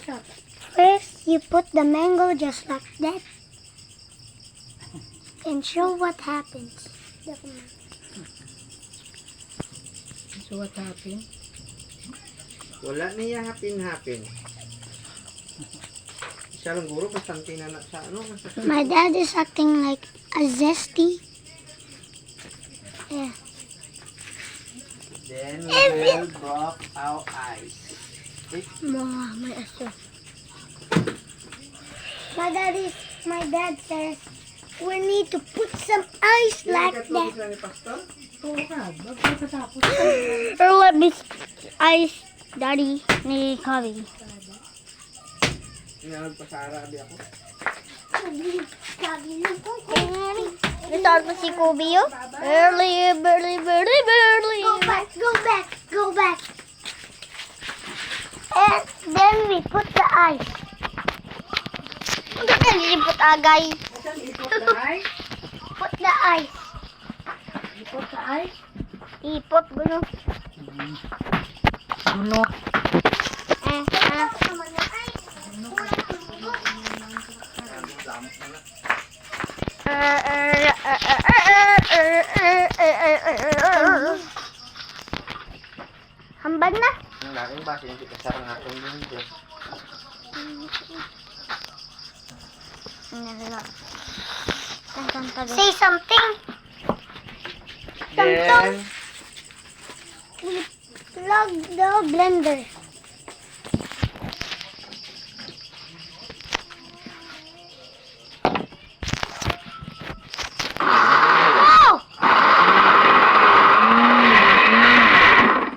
First, you put the mango just like that. And show what happens. So what happened? Wala niya hapin-hapin. Siya lang guro, bastante na sa ano. My dad is acting like a zesty. Yeah. Then we will drop our ice. My aso. My dad says we need to put some ice like that. Oo ka, magpapatapos. Or let me ice, daddy, ni Javi. Nagpasara abi ako. Start mo si Kobe, oh. Early. Go back. And then we put the ice. Hindi ka put agay. Put the ice. Ipot sa ice? Ipot, gulo. Gulo. Hambad na. Ang laking base, hindi ka sarang atong dito. Say something. Then, Plug the blender.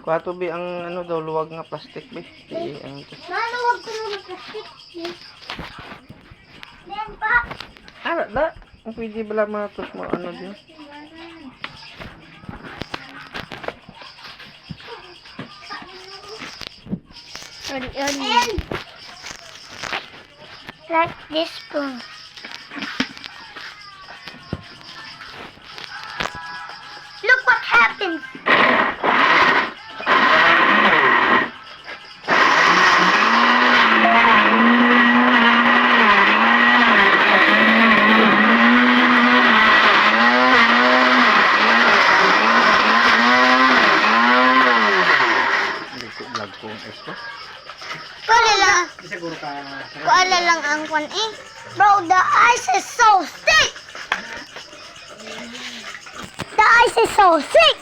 kwato bi ang ano daw, luwag nga plastic bi. Di, ano to. Maluwag ko ng plastic. Then pa. Da. Ang pwede bala matos mo, ano din. And like this spoon. Look what happens. Vlog ko ang esto. Siguro ka. Kuala lang ang kwan eh. Bro, the ice is so thick. The ice is so thick.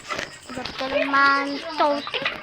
But the man so thick.